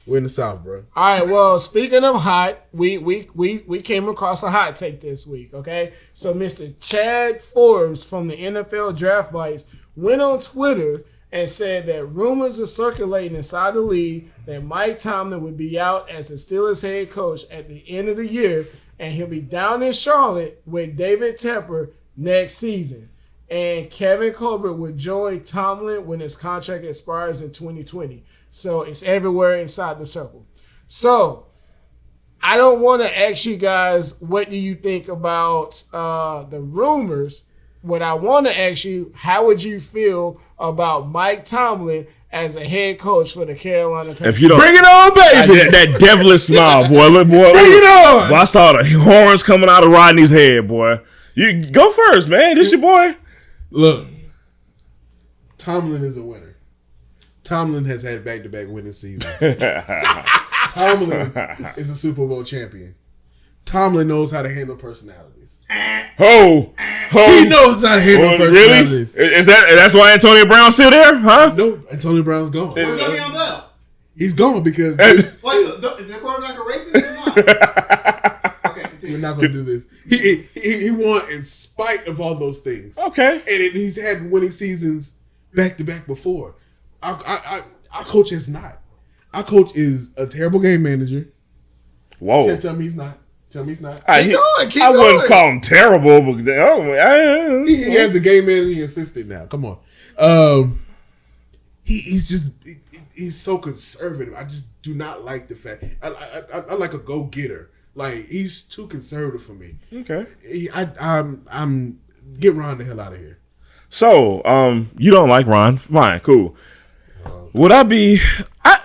We're in the South, bro. All right. Well, speaking of hot, we came across a hot take this week. Okay, so Mr. Chad Forbes from the NFL Draft Bites went on Twitter and said that rumors are circulating inside the league that Mike Tomlin would be out as the Steelers head coach at the end of the year, and he'll be down in Charlotte with David Tepper next season. And Kevin Colbert would join Tomlin when his contract expires in 2020. So it's everywhere inside the circle. So I don't want to ask you guys, what do you think about the rumors? What I want to ask you, how would you feel about Mike Tomlin as a head coach for the Carolina Panthers? If you don't, bring it on, baby. That devilish smile, boy. Look, boy. Bring it on. Boy, I saw the horns coming out of Rodney's head, boy. You go first, man. This your boy. Look, Tomlin is a winner. Tomlin has had back-to-back winning seasons. Tomlin is a Super Bowl champion. Tomlin knows how to handle personalities. Ho. He knows how to handle personalities. Really? That's why Antonio Brown's still there, huh? No, Antonio Brown's gone. Where's Le'Veon Bell? He's gone because Wait, is the quarterback a rapist or not? Okay, continue. we're not going to do this. He won in spite of all those things. Okay. And he's had winning seasons back-to-back before. Our coach is not. Our coach is a terrible game manager. Whoa. Tell me he's not. Keep going. I wouldn't call him terrible, but He has a game managing assistant now. Come on. He's so conservative. I just do not like the fact. I like a go-getter. Like, he's too conservative for me. Okay. I'm get Ron the hell out of here. So, you don't like Ron? Fine, cool. Would I be?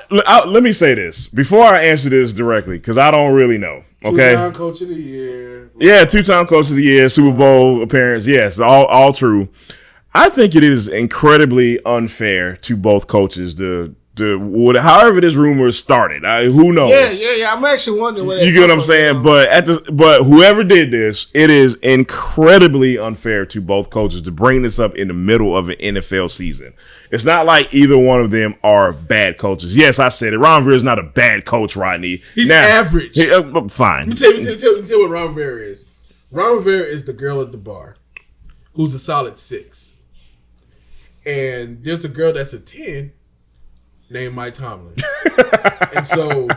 Let me say this before I answer this directly, because I don't really know. Okay. Two-time coach of the year. Yeah, 2-time coach of the year, Super Bowl appearance. Yes, all true. I think it is incredibly unfair to both coaches however this rumor started. Who knows? Yeah. I'm actually wondering what you get what I'm saying. But whoever did this, it is incredibly unfair to both coaches to bring this up in the middle of an NFL season. It's not like either one of them are bad coaches. Yes, I said it. Ron Rivera is not a bad coach, Rodney. He's average. Fine. Let me tell you what Ron Rivera is. Ron Rivera is the girl at the bar who's a solid 6. And there's a girl that's a 10 named Mike Tomlin. And so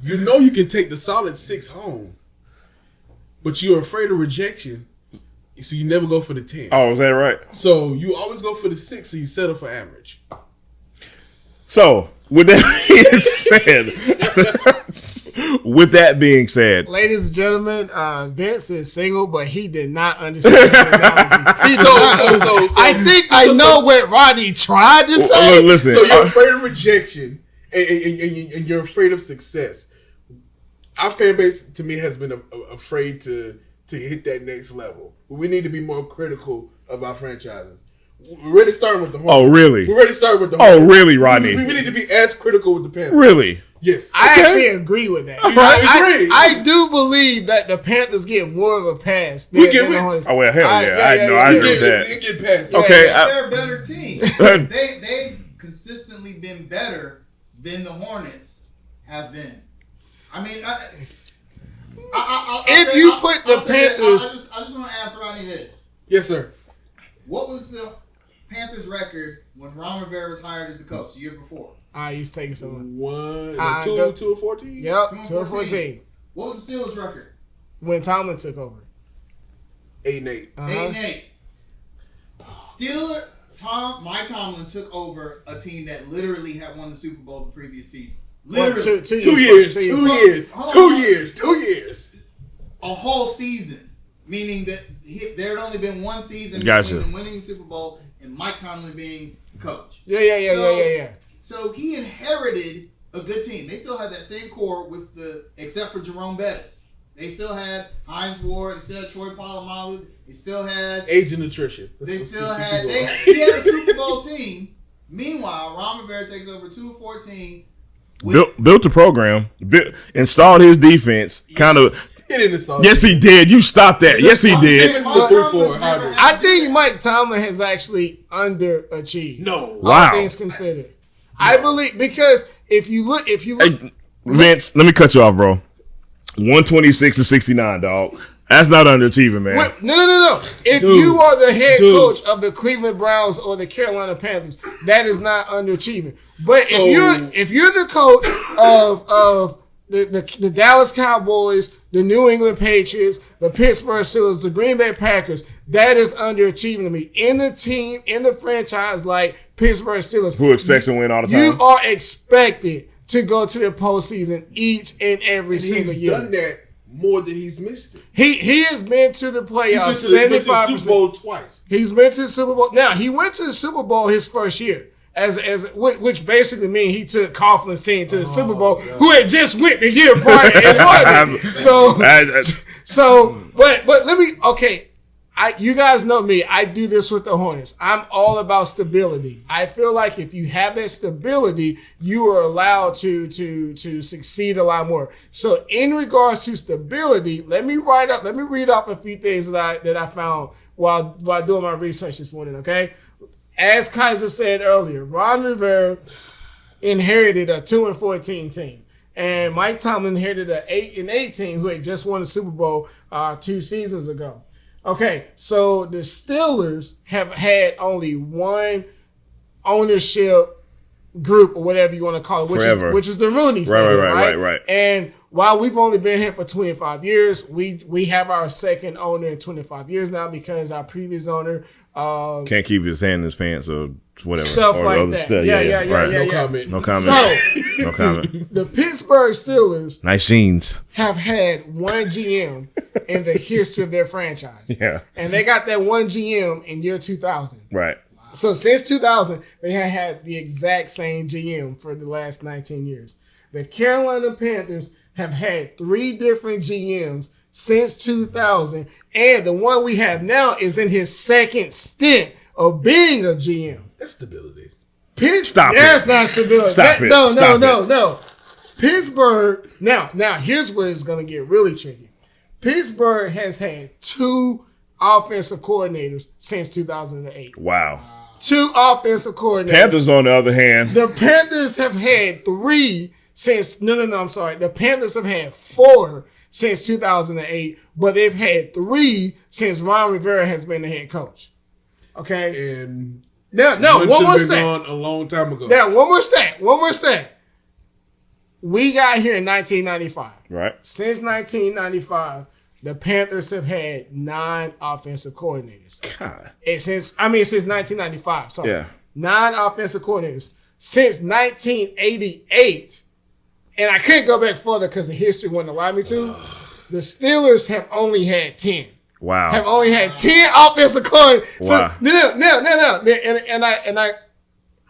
you can take the solid 6 home, but you're afraid of rejection, so you never go for the 10. Oh, is that right? So you always go for the 6, so you settle for average. So with that being said, ladies and gentlemen, Vince is single, but he did not understand the analogy. I think I know what Rodney tried to say. Listen, so you're afraid of rejection, and you're afraid of success. Our fan base, to me, has been afraid to hit that next level. We need to be more critical of our franchises. We're already starting with the Hornets. Oh, really? We're already starting with the Hornets. Oh, really, Rodney? We need to be as critical with the Panthers. Really? Yes. I actually agree with that. I do believe that the Panthers get more of a pass than the Hornets. Oh, well, hell yeah. I agree with that. They get past. Okay. They're a better team. They've consistently been better than the Hornets have been. I mean, if you put the Panthers... I just want to ask Rodney this. Yes, sir. What was the Panthers record when Ron Rivera was hired as the coach the year before? He's taking someone. 2 of 14? Yep, 2 of 14. What was the Steelers record? When Tomlin took over. 8-8. 8-8. Mike Tomlin took over a team that literally had won the Super Bowl the previous season. Literally. 2 years. 2 years. A whole season. Meaning that there had only been one season Gotcha. between them winning the Super Bowl and Mike Tomlin being the coach. Yeah. So he inherited a good team. They still had that same core except for Jerome Bettis. They still had Hines Ward. They still had Troy Polamalu. They still had age and attrition. He had a Super Bowl team. Meanwhile, Ron Rivera takes over 2 of 14. Built the program. Installed his defense. Kind of. Yes, he did. You stopped that. Yes, he did. I think Mike Tomlin has actually underachieved. No. Wow. All things considered. I believe, because if you look, Hey, Vince, let me cut you off, bro. 126 to 69, dog. That's not underachieving, man. No. If you are the head coach of the Cleveland Browns or the Carolina Panthers, that is not underachieving. But if you're the coach of the Dallas Cowboys, the New England Patriots, the Pittsburgh Steelers, the Green Bay Packers, that is underachieving to me. In the franchise like Pittsburgh Steelers, who expects to win all the time? You are expected to go to the postseason each and every single year. He's done that more than he's missed it. He has been to the playoffs 75%. He's been to the Super Bowl twice. He's been to the Super Bowl. Now, he went to the Super Bowl his first year, which basically means he took Coughlin's team to the Super Bowl, who had just went the year prior and won it. But let me, okay, you guys know me. I do this with the Hornets. I'm all about stability. I feel like if you have that stability, you are allowed to succeed a lot more. So in regards to stability, let me read off a few things that I found while doing my research this morning. Okay, as Kaiser said earlier, Ron Rivera inherited a 2-14 team. And Mike Tomlin inherited an 8-8 team who had just won the Super Bowl 2 seasons ago. Okay, so the Steelers have had only one ownership group or whatever you want to call it, which is the Rooney family, right? And while we've only been here for 25 years, we have our second owner in 25 years now because our previous owner can't keep his hand in his pants or whatever. Stuff like that. Yeah. No comment. So, no comment. The Pittsburgh Steelers, nice jeans, have had one GM in the history of their franchise. Yeah. And they got that one GM in year 2000. Right. So since 2000, they have had the exact same GM for the last 19 years. The Carolina Panthers have had 3 different GMs since 2000, and the one we have now is in his second stint of being a GM. That's stability. Stop That's it. not stability. Stop it. No. Pittsburgh, now here's where it's going to get really tricky. Pittsburgh has had 2 offensive coordinators since 2008. Wow. 2 offensive coordinators. Panthers, on the other hand. The Panthers have had 3 since, I'm sorry. The Panthers have had 4 since 2008, but they've had 3 since Ron Rivera has been the head coach. Okay? And one more stat. A long time ago. Now, one more stat. We got here in 1995. Right. Since 1995, the Panthers have had 9 offensive coordinators. God. And since 1995. Sorry. Yeah. 9 offensive coordinators. Since 1988, and I can't go back further because the history wouldn't allow me to, the Steelers have only had 10. Wow. Have only had 10 offensive coordinators. Wow. So, no. And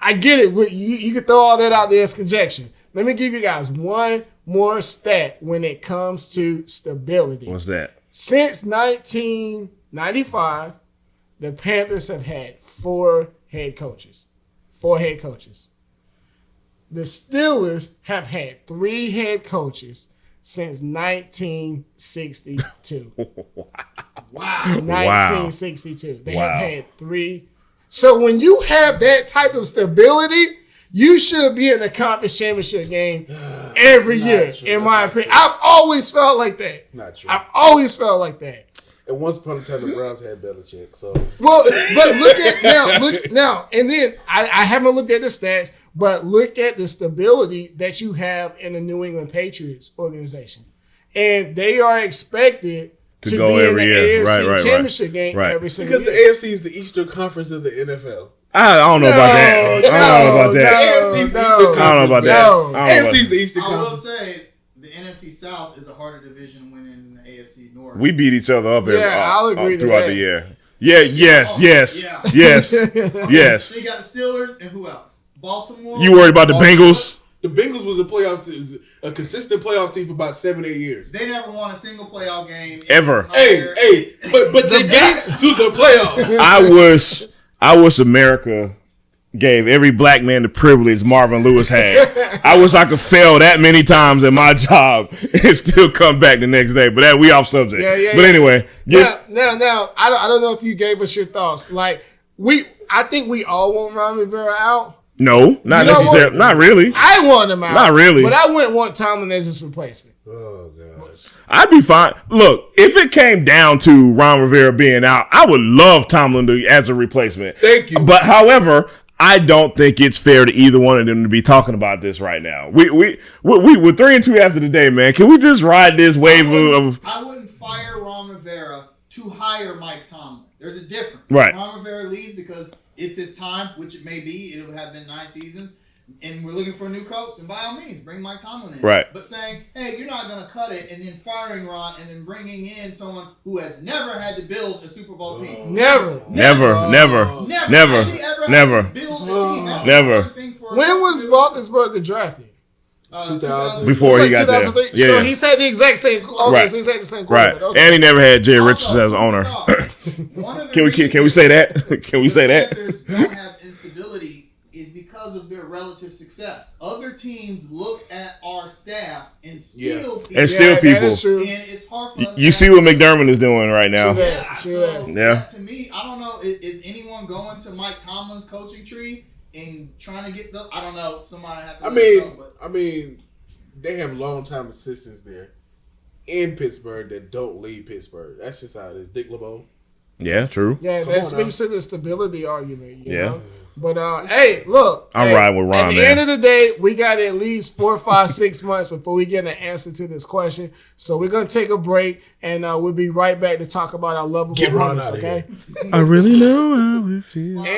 I get it. You can throw all that out there as conjecture. Let me give you guys one more stat when it comes to stability. What's that? Since 1995, the Panthers have had 4 head coaches. 4 head coaches. The Steelers have had 3 head coaches since 1962. Wow. 1962. They have had 3. So when you have that type of stability, you should be in the conference championship game every year, in my opinion. I've always felt like that. It's not true. I've always felt like that. And once upon a time, the Browns had Belichick. So, well, but look now, and then I haven't looked at the stats, but look at the stability that you have in the New England Patriots organization, and they are expected to go be in every the year. AFC Championship game every single because year. the AFC is the Eastern Conference of the NFL. I don't know about that. I don't know about that. AFC is the Eastern I will Conference. say the NFC South is a harder division winning than the AFC North. We beat each other up I'll agree to throughout that. the year. Yes. So you got the Steelers and who else? Baltimore. You worried about the Bengals? The Bengals was a consistent playoff team for about 7-8 years. They never won a single playoff game Ever. But they got to the playoffs. I wish America gave every black man the privilege Marvin Lewis had. I wish I could fail that many times at my job and still come back the next day. But we off subject. But anyway. Now, I don't know if you gave us your thoughts. Like, I think we all want Ron Rivera out. No, not You know necessarily. what? Not really. I want him out. Not really. But I wouldn't want Tomlin as his replacement. Oh gosh. I'd be fine. Look, if it came down to Ron Rivera being out, I would love Tomlin as a replacement. Thank you. But however, I don't think it's fair to either one of them to be talking about this right now. We're 3-2 after the day, man. Can we just ride this wave of? I wouldn't fire Ron Rivera to hire Mike Tomlin. There's a difference. Right. Ron Rivera leaves because it's his time, which it may be. It would have been 9 seasons. And we're looking for a new coach, and by all means, bring Mike Tomlin in. Right. But saying, hey, you're not going to cut it, and then firing Ron, and then bringing in someone who has never had to build a Super Bowl team. Never. Has he ever had to build a team? That's Never. the thing for When was Roethlisberger drafted? 2000. Before he got there. 2003. Yeah. So he's had the exact same. Okay, Right. so he's had the same Right. quarterback. Okay. And he never had Jerry Richardson as owner. Can we say that? Can we say that? Panthers don't have instability is because of their relative success. Other teams look at our staff and steal people. And steal people. That is true. And it's hard for us. You see what McDermott is doing right now. True Yeah, so Yeah. that, to me, I don't know. Is anyone going to Mike Tomlin's coaching tree and trying to get the? I don't know. Somebody have to. I mean, they have longtime assistants there in Pittsburgh that don't leave Pittsburgh. That's just how it is. Dick LeBeau. Yeah, true. Yeah, Come that on speaks to the stability argument. You Yeah. know? But hey, look, I'm riding with Ron, at the man. end of the day, we got at least 4, 5, 6 months before we get an answer to this question. So we're gonna take a break, and we'll be right back to talk about our lovable Get Ron runners. out of Okay. I really know how it feels.